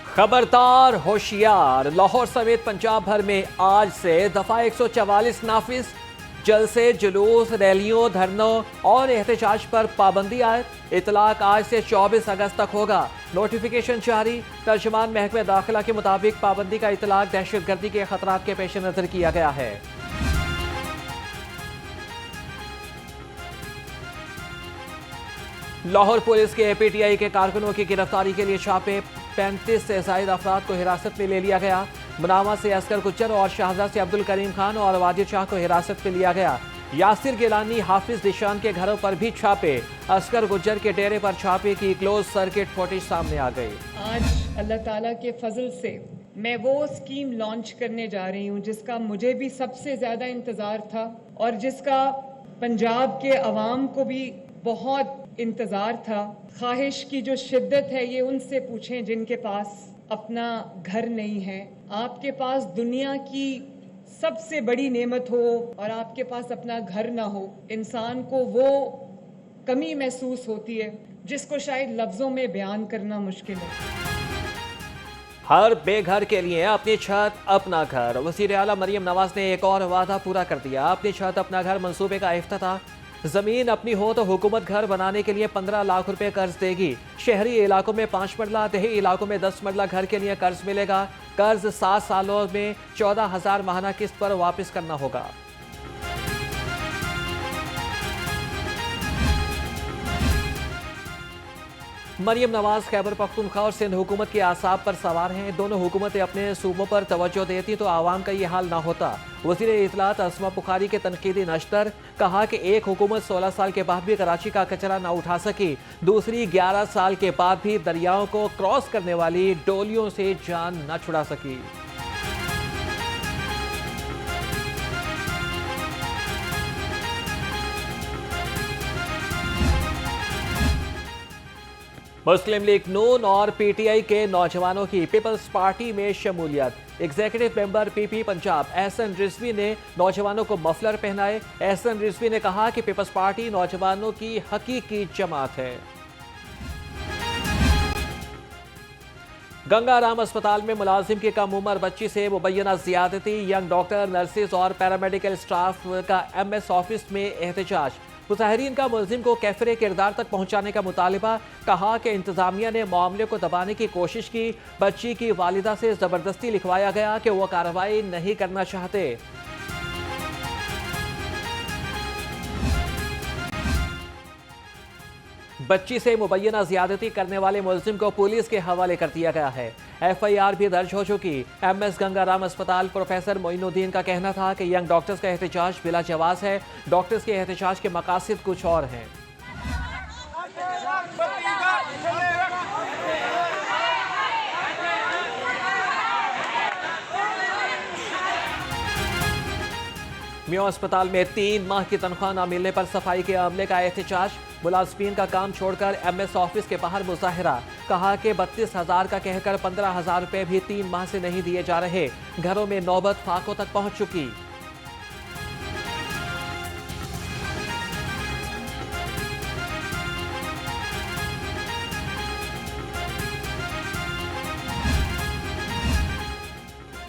खबरदार होशियार। लाहौर समेत पंजाब भर में आज से दफा 144 नाफिज। जलसे, जुलूस, रैलियों, धरनों और एहतजाज पर पाबंदी आयद। इतलाक आज से 24 अगस्त तक होगा। नोटिफिकेशन जारी। तर्जुमान महकमे दाखिला के मुताबिक पाबंदी का इतलाक दहशतगर्दी के खतरात के पेश नजर किया गया है। लाहौर पुलिस के पीटीआई के कारकुनों की गिरफ्तारी के लिए छापे। 35 से ज्यादा अफराद को हिरासत में ले लिया गया। मुनावा से असगर गुज्जर और शाहजहां से अब्दुल करीम खान और वाजिद शाह को हिरासत में लिया गया। यासिर गिलानी, हाफिज दिशान के घरों पर भी छापे। असगर गुज्जर के डेरे पर छापे की क्लोज सर्किट फुटेज सामने आ गई। आज अल्लाह ताला के फजल से मैं वो स्कीम लॉन्च करने जा रही हूँ जिसका मुझे भी सबसे ज्यादा इंतजार था और जिसका पंजाब के अवाम को भी बहुत इंतजार था। ख्वाहिश की जो शिद्दत है ये उनसे पूछें जिनके पास अपना घर नहीं है। आपके पास दुनिया की सबसे बड़ी नेमत हो और आपके पास अपना घर ना हो, इंसान को वो कमी महसूस होती है जिसको शायद लफ्जों में बयान करना मुश्किल है। हर बेघर के लिए अपनी छत अपना घर। वज़ीर आला मरियम नवाज ने एक और वादा पूरा कर दिया। अपनी छत अपना घर मंसूबे का इफ्तिताह। जमीन अपनी हो तो हुकूमत घर बनाने के लिए 15 लाख रुपए कर्ज देगी। शहरी इलाकों में 5 मरला, देही इलाकों में 10 मरला घर के लिए कर्ज मिलेगा। कर्ज 7 सालों में 14,000 माहाना किस्त पर वापस करना होगा। मरियम नवाज खैबर पख्तूनख्वा और सिंध हुकूमत के आसाब पर सवार हैं। दोनों हुकूमतें अपने सूबों पर तवज्जो देती तो आवाम का ये हाल ना होता। वज़ीर इत्तलात असमा बुखारी के तनकीदी नश्तर कहा कि एक हुकूमत 16 साल के बाद भी कराची का कचरा ना उठा सकी, दूसरी 11 साल के बाद भी दरियाओं को क्रॉस करने वाली डोलियों से जान न छुड़ा सकी। मुस्लिम लीग नून और पीटीआई के नौजवानों की पीपल्स पार्टी में शमूलियत। Executive member PP Punjab Ehsan Rizvi ने नौजवानों को मफलर पहनाए। एहसन रिजवी ने कहा कि पीपल्स पार्टी नौजवानों की हकीकी जमात है। गंगाराम अस्पताल में मुलाजिम की कम उम्र बच्ची से मुबैना ज्यादती। यंग डॉक्टर, नर्सेज और पैरामेडिकल स्टाफ का एमएस ऑफिस में एहतजाज। मुजाहिरीन का मुलजिम को कैफरे किरदार तक पहुंचाने का मुतालिबा। कहा कि इंतजामिया ने मामले को दबाने की कोशिश की। बच्ची की वालिदा से जबरदस्ती लिखवाया गया कि वो कार्रवाई नहीं करना चाहते। बच्ची से मुबैना ज्यादती करने वाले मुलजिम को पुलिस के हवाले कर दिया गया है। एफआईआर भी दर्ज हो चुकी। एमएस गंगाराम अस्पताल प्रोफेसर मोइनुद्दीन का कहना था कि यंग डॉक्टर्स का एहतजाज बिला जवाज है। डॉक्टर्स के एहतजाज के मकासद कुछ और हैं। मियां अस्पताल में 3 माह की तनख्वाह न मिलने पर सफाई के अमले का एहतजाज। मुलाजमीन का काम छोड़कर एमएस ऑफिस के बाहर मुजाहिरा। कहा कि 32,000 का कहकर 15,000 रुपए भी 3 माह से नहीं दिए जा रहे। घरों में नौबत फाकों तक पहुंच चुकी।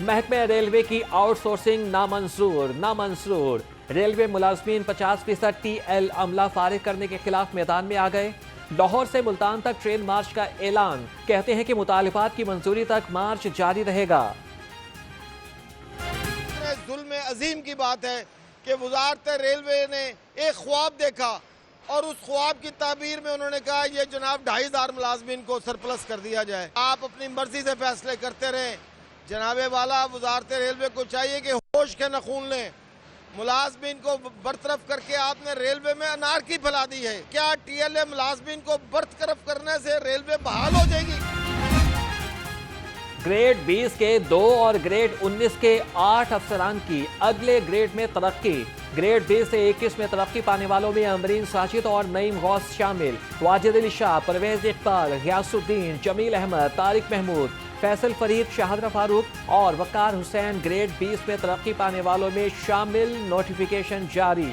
महकमे रेलवे की आउटसोर्सिंग नामंजूर। रेलवे मुलाजमीन 50% टीएल अमला फारिग करने के खिलाफ मैदान में आ गए। लाहौर से मुल्तान तक ट्रेन मार्च का ऐलान। कहते हैं कि मुतालिबात की मंजूरी तक मार्च जारी रहेगा। जुल्म अजीम की बात है कि वजारत रेलवे ने एक ख्वाब देखा और उस ख्वाब की ताबीर में उन्होंने कहा ये जनाब 2,500 मुलाजमीन को सरप्लस कर दिया जाए। आप अपनी मर्जी से फैसले करते रहें। जनाबे वाला वजारत रेलवे को चाहिए कि होश के नखून लें। मुलाजमीन को बरतरफ करके आपने रेलवे में अनारकी फैला दी है। क्या टीएलए मुलाजमीन को बरतरफ करने से रेलवे बहाल हो जाएगी? ग्रेड 20 के 2 और ग्रेड 19 के 8 अफसरान की अगले ग्रेड में तरक्की। ग्रेड 20 से 21 में तरक्की पाने वालों में अमरीन साजिद और नईम गौस शामिल। वाजिद अली शाह, परवेज इकबाल, गयासुद्दीन, जमील अहमद, तारिक महमूद, फैसल फरीद, शाहदरा फारूक और वकार हुसैन ग्रेड 20 में तरक्की पाने वालों में शामिल। नोटिफिकेशन जारी।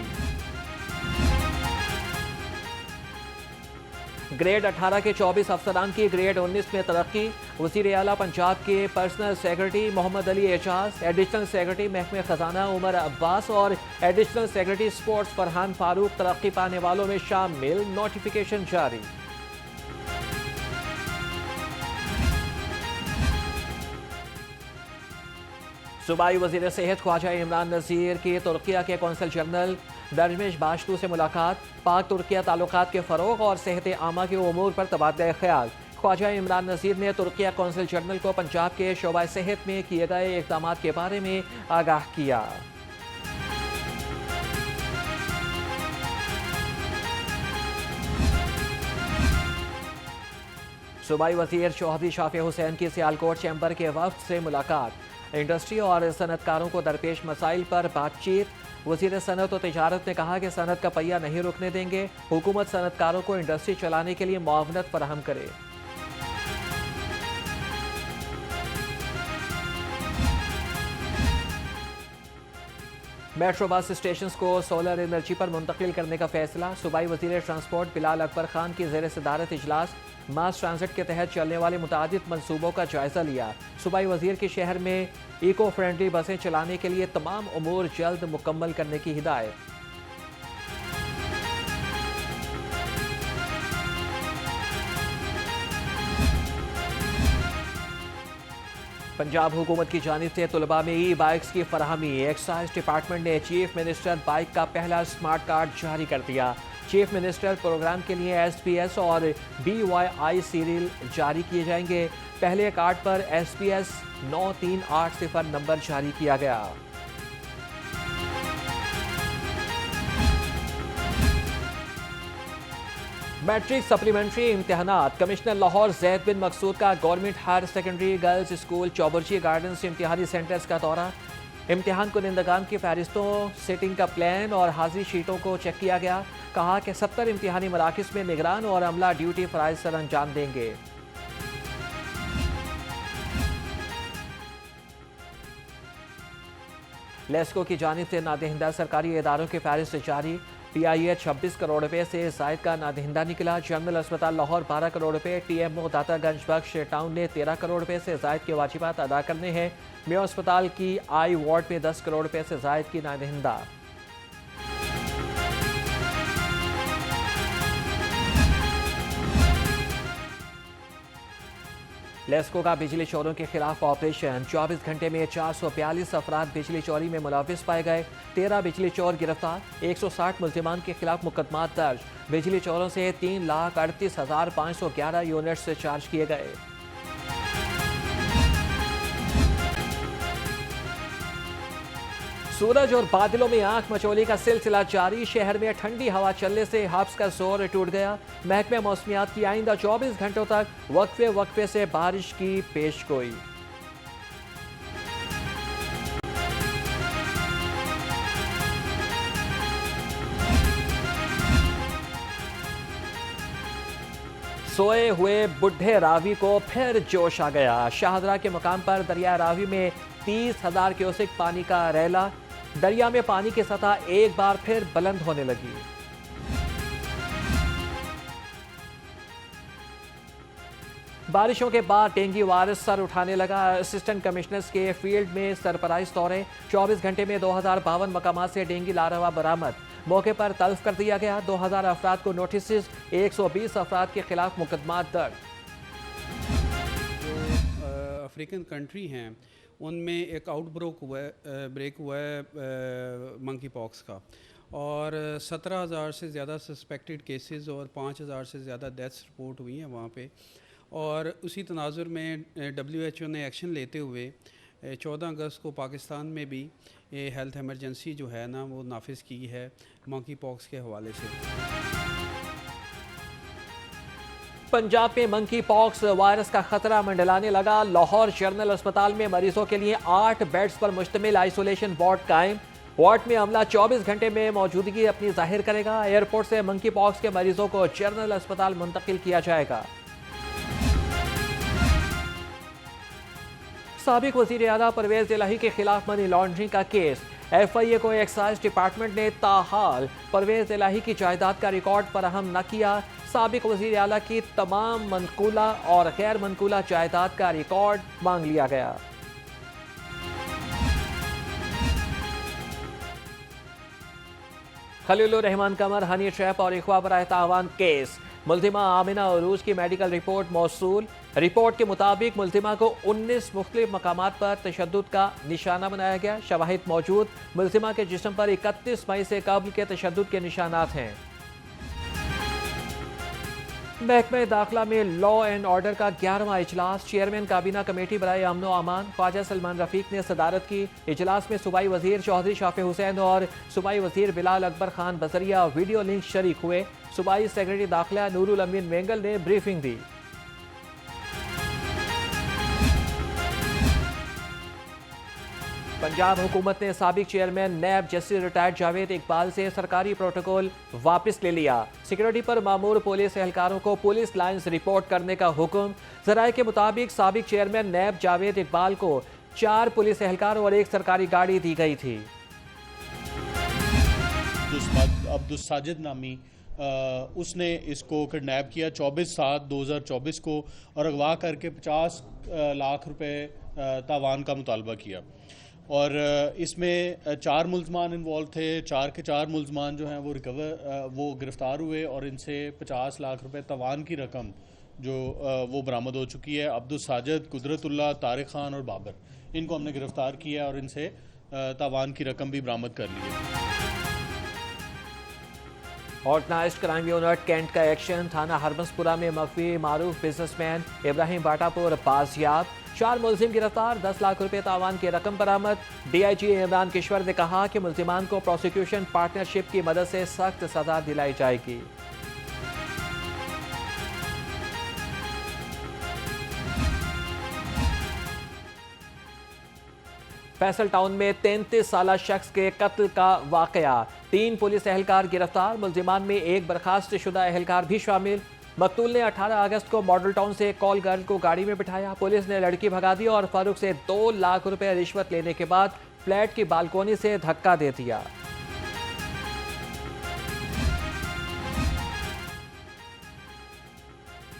ग्रेड 18 के 24 अफसरान की ग्रेड 19 में तरक्की। वज़ीर आला पंजाब के personal secretary Mohammad Ali Ejaz, additional secretary महकमे खजाना उमर अब्बास और additional secretary sports Farhan Farooq तरक्की पाने वालों में शामिल। नोटिफिकेशन जारी। सूबाई वज़ीर सेहत ख्वाजा इमरान नज़ीर की तुर्किया के कौंसल जनरल दरमिश बाशतू से मुलाकात। पाक तुर्किया ताल्लुकात के फ़रोग़ और सेहत आमा के उमूर पर तबादला ख्याल। ख्वाजा इमरान नज़ीर ने तुर्किया कौंसल जनरल को पंजाब के शोबा सेहत में किए गए इक़दाम के बारे में आगाह किया। सूबाई वज़ीर चौधरी शाफी हुसैन की सियालकोट चैम्बर के वफ़द से मुलाकात। इंडस्ट्री और सनतकारों को दरपेश मसाइल पर बातचीत। वज़ीर सनत और तिजारत ने कहा कि सनत का पहिया नहीं रुकने देंगे। हुकूमत सनतकारों को इंडस्ट्री चलाने के लिए मुआवनत फराहम करे। मेट्रो बस स्टेशन को सोलर एनर्जी पर मुंतकिल करने का फैसला। सूबाई वज़ीर ट्रांसपोर्ट बिलाल अकबर खान की ज़ेर सदारत इजलास मास ट्रांजिट के तहत चलने वाले मुतादिद मनसूबों का जायजा लिया। सूबाई वज़ीर के शहर में इको फ्रेंडली बसें चलाने के लिए तमाम उमूर जल्द मुकम्मल करने की हिदायत। पंजाब हुकूमत की जानिब से तलबा में ई बाइक्स की फराहमी। एक्साइज डिपार्टमेंट ने चीफ मिनिस्टर बाइक का पहला स्मार्ट कार्ड जारी कर दिया। चीफ मिनिस्टर प्रोग्राम के लिए SPS और BYI सीरियल जारी किए जाएंगे। पहले कार्ड पर SPS 9380 नंबर जारी किया गया। मैट्रिक सप्लीमेंट्री इम्तिहानात। कमिश्नर लाहौर जैद बिन मकसूद का government higher secondary girls school Chauburji Gardens इम्तिहानी सेंटर्स का दौरा। इम्तिहान कुनिंदगान की फहरिस्तों, सिटिंग का प्लान और हाजिरी शीटों को चेक किया गया। कहा कि 70 इम्तिहानी मराकिज़ में निगरान और अमला ड्यूटी फ़राइज़ सर अंजाम देंगे। लेस्को की जानिब से नादहिंदा सरकारी इदारों की फहरिस्त जारी। PIH 26 करोड़ रुपए से जायद का नादहिंदा निकला। जनरल अस्पताल लाहौर 12 करोड़ रुपए। TMO दातागंज बख्श टाउन ने 13 करोड़ रुपए से जायद के वाजिबात अदा करने हैं। मेयो अस्पताल की आई वार्ड में 10 करोड़ रुपए से जायद की नादहिंदा। लेस्को का बिजली चोरों के खिलाफ ऑपरेशन। 24 घंटे में 442 अफराद बिजली चोरी में मुलविस पाए गए। 13 बिजली चोर गिरफ्तार। 160 मुल्जिमान के खिलाफ मुकदमात दर्ज। बिजली चोरों से 3,38,511 यूनिट से चार्ज किए गए। सूरज और बादलों में आंख मचोली का सिलसिला जारी। शहर में ठंडी हवा चलने से हब्स का जोर टूट गया। महकमे मौसमियात की आइंदा 24 घंटों तक वक्फे वक्फे से बारिश की पेशगोई। सोए हुए बुढ़े रावी को फिर जोश आ गया। शाहदरा के मुकाम पर दरिया रावी में 30,000 क्यूसेक पानी का रैला। दरिया में पानी की सतह एक बार फिर बुलंद होने लगी। बारिशों के बाद डेंगू वायरस सर उठाने लगा। असिस्टेंट कमिश्नर्स के फील्ड में सरपराइज दौरे। 24 घंटे में 2052 मकामात से डेंगू लार्वा बरामद। मौके पर तल्फ कर दिया गया। 2000 अफराद को नोटिस। 120 अफराद के खिलाफ मुकदमात दर्ज। जो अफ्रीकन कंट्री हैं उनमें एक ब्रेक हुआ है मंकी पॉक्स का, और 17,000 से ज़्यादा सस्पेक्टेड केसेस और 5,000 से ज़्यादा डेथ्स रिपोर्ट हुई हैं वहाँ पे। और उसी तनाजुर में WHO ने एक्शन लेते हुए 14 अगस्त को पाकिस्तान में भी हेल्थ एमरजेंसी जो है ना वो नाफिज की है मंकी पॉक्स के हवाले से। पंजाब में मंकी पॉक्स वायरस का खतरा मंडलाने लगा। लाहौर जनरल अस्पताल में मरीजों के लिए 8 बेड्स पर मुश्तमिल आइसोलेशन वार्ड कायम। वार्ड में अमला 24 घंटे में मौजूदगी अपनी जाहिर करेगा। एयरपोर्ट से मंकी पॉक्स के मरीजों को जनरल अस्पताल मुंतकिल किया जाएगा। साबिक वज़ीर आला परवेज़ इलाही के खिलाफ मनी लॉन्ड्रिंग का केस। FIA को एक्साइज डिपार्टमेंट ने ताहाल परवेज इलाही की जायदाद का रिकॉर्ड फराहम न किया। साबिक वजीर आला की तमाम मनकूला और गैर मनकूला जायदाद का रिकॉर्ड मांग लिया गया। खलीलुर रहमान कमर हनी ट्रैप और इख्वा बराए तावान केस। मुल्जिमा आमिना उरूज की मेडिकल रिपोर्ट मौसूल। रिपोर्ट के मुताबिक मुल्जिमा को 19 मुख्तलिफ मकामात पर तशद्दुद का निशाना बनाया गया। शवाहिद मौजूद। मुल्जिमा के जिस्म पर 31 मई से कब्ल के तशद्दुद के निशानात हैं। महकमे दाखिला में लॉ एंड ऑर्डर का 11वां इजलास। चेयरमैन काबीना कमेटी बराए अमन अमान ख्वाजा सलमान रफीक ने सदारत की। इजलास में सूबाई वजीर चौधरी शाफी हुसैन और सूबाई वजीर बिलाल अकबर खान बजरिया वीडियो लिंक शरीक हुए। सूबाई सेक्रेटरी दाखिला नूरुल अमीन मेंगल ने ब्रीफिंग दी। पंजाब हुकूमत ने साबिक chairman NAB justice retired Javed Iqbal से सरकारी प्रोटोकॉल वापस ले लिया। सिक्योरिटी पर मामूर पुलिस एहलकारों को पुलिस लाइन्स रिपोर्ट करने का हुक्म। जराये के मुताबिक साबिक चेयरमैन नैब जावेद इकबाल को 4 पुलिस एहलकार और 1 सरकारी गाड़ी दी गई थी। अब्दुल साजिद नामी उसने इसको किडनैप किया 24/7/2024 को और अगवा करके 50 लाख रुपए तावान का मुतालबा किया। और इसमें 4 मुल्ज़मान इन्वॉल्व थे। 4 के 4 मुल्ज़मान जो हैं वो गिरफ़्तार हुए और इनसे 50 लाख रुपए तावान की रकम जो वो बरामद हो चुकी है। अब्दुल साजिद, कुदरतुल्लाह, तारिक खान और बाबर इनको हमने गिरफ़्तार किया और इनसे तावान की रकम भी बरामद कर ली है। ऑर्गेनाइज्ड क्राइम यूनिट कैंट का एक्शन। थाना हरबसपुरा में मखफी मारूफ बिजनेसमैन इब्राहिम बाटापुर बाजियाब। 4 मुल्जिम गिरफ्तार। 10 लाख रुपए तावान की रकम बरामद। DIG इमरान किश्वर ने कहा कि मुल्जिमान को प्रोसिक्यूशन पार्टनरशिप की मदद से सख्त सजा दिलाई जाएगी। फैसल टाउन में 33 साला शख्स के कत्ल का वाकया। 3 पुलिस एहलकार गिरफ्तार। मुल्जिमान में 1 बर्खास्त शुदा एहलकार भी शामिल। मकतूल ने 18 अगस्त को मॉडल टाउन से कॉल गर्ल को गाड़ी में बिठाया। पुलिस ने लड़की भगा दी और फारूक से 2 लाख रुपए रिश्वत लेने के बाद फ्लैट की बालकोनी से धक्का दे दिया।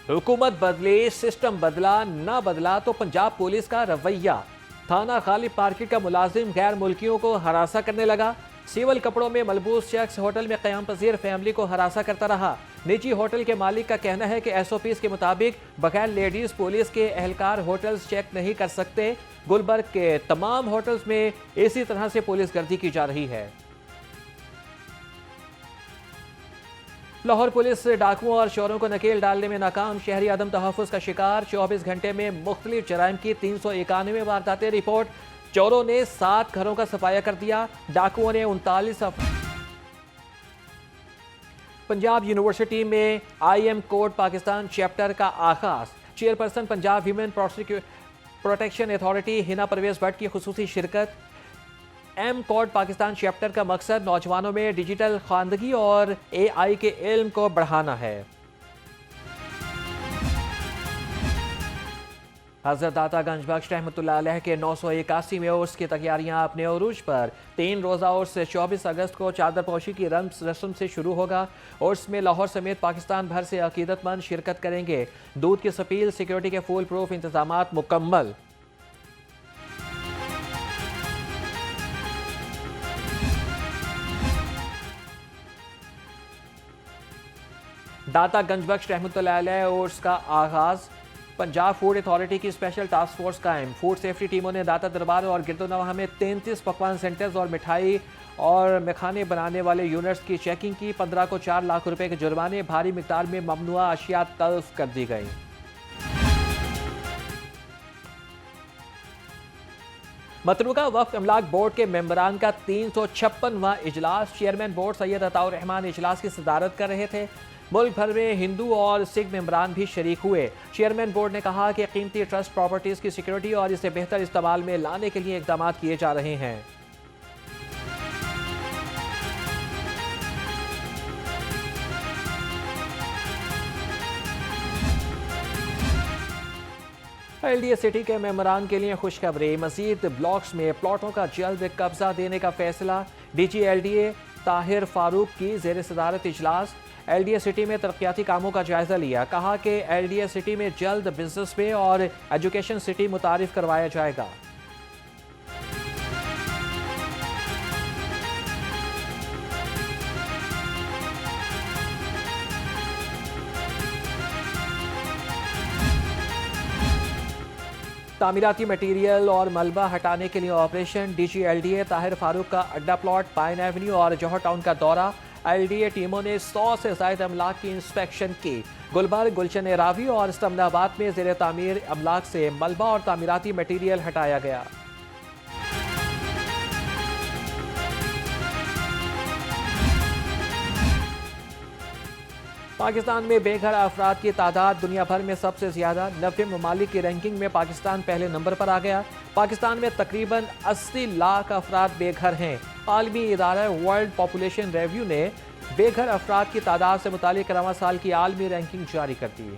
हुकूमत बदली, सिस्टम बदला, ना बदला तो पंजाब पुलिस का रवैया। थाना गालिब मार्केट का मुलाजिम गैर मुल्कियों को हरासा करने लगा। सिविल कपड़ों में मलबूस शख्स होटल में क़याम पजीर फैमिली को हरासा करता रहा। निजी होटल के मालिक का कहना है कि SOPs के मुताबिक बगैर लेडीज पुलिस के एहलकार होटल्स चेक नहीं कर सकते। गुलबर्ग के तमाम होटल्स में इसी तरह से पुलिस गर्दी की जा रही है। लाहौर पुलिस डाकुओं और चोरों को नकेल डालने में नाकाम। शहरी अदम तहफ़्फ़ुज़ का शिकार। 24 घंटे में मुख्तलिफ जराइम की 391 वारदातें रिपोर्ट। चोरों ने 7 घरों का सफाया कर दिया। डाकुओं ने 39 पंजाब यूनिवर्सिटी में IM कोड पाकिस्तान चैप्टर का आगाज। Chairperson Punjab human protection authority Hina Parvez Bhatt की खुसूसी शिरकत। M कोड पाकिस्तान चैप्टर का मकसद नौजवानों में डिजिटल खानदगी और AI के इल्म को बढ़ाना है। हज़रत दाता गंज बख्श रहमतुल्लाह अलैह के 981वें उर्स की तैयारियां अपने उरूज पर। 3 रोज़ा उर्स 24 अगस्त को चादरपोशी की रस्म से शुरू होगा। उर्स में लाहौर समेत पाकिस्तान भर से अकीदतमंद शिरकत करेंगे। दूध की सपील, सिक्योरिटी के फुल प्रूफ इंतजामात मुकम्मल। दाता गंज बख्श रहमतुल्लाह अलैह उर्स का आगाज। पंजाब फूड अथॉरिटी की स्पेशल टास्क फोर्स कायम। फूड सेफ्टी टीमों ने दाता दरबार और गिरदोनवाह में 33 पकवान सेंटर्स और मिठाई और मखाने बनाने वाले यूनिट्स की चेकिंग की। 15 को 4 लाख रुपए के जुर्माने। भारी मिकदार में ममनुआ अशिया तल्फ कर दी गई। मतरूका वक्फ अमलाक बोर्ड के मेंबरान का 356वां इजलास। चेयरमैन बोर्ड सैयद अताउर रहमान इजलास की सदारत कर रहे थे। मुल्क भर में हिंदू और सिख मेंबरान भी शरीक हुए। चेयरमैन बोर्ड ने कहा कि कीमती ट्रस्ट प्रॉपर्टीज की सिक्योरिटी और इसे बेहतर इस्तेमाल में लाने के लिए इकदाम किए जा रहे हैं। एलडीए सिटी के मेंबरान के लिए खुशखबरी, मजीद ब्लॉक्स में प्लॉटों का जल्द कब्जा देने का फैसला। डीजी एलडीए ताहिर फारूक की जेर सदारत इजलास। एलडीए सिटी में तरक्याती कामों का जायजा लिया, कहा कि एलडीए सिटी में जल्द बिजनेस वे और एजुकेशन सिटी मुतारिफ करवाया जाएगा। तामीराती मटीरियल और मलबा हटाने के लिए operation. DG LDA Tahir Farooq का अड्डा प्लॉट, पाइन एवेन्यू और जौहर टाउन का दौरा। एलडीए टीमों ने 100 से ज्यादा अमलाक की इंस्पेक्शन की। गुलबर्ग, गुलशन रावी और इस्लामाबाद में ज़ेर तामीर अमलाक से मलबा और तामीराती मटीरियल हटाया गया। पाकिस्तान में बेघर अफराद की तादाद दुनिया भर में सबसे ज्यादा। 90 ममालिक की रैंकिंग में पाकिस्तान पहले नंबर पर आ गया। पाकिस्तान में तकरीबन 80 लाख अफराद बेघर हैं। आलमी इदारा वर्ल्ड पॉपुलेशन रिव्यू ने बेघर अफराद की तादाद से मुतालिक रवां साल की आलमी रैंकिंग जारी कर दी।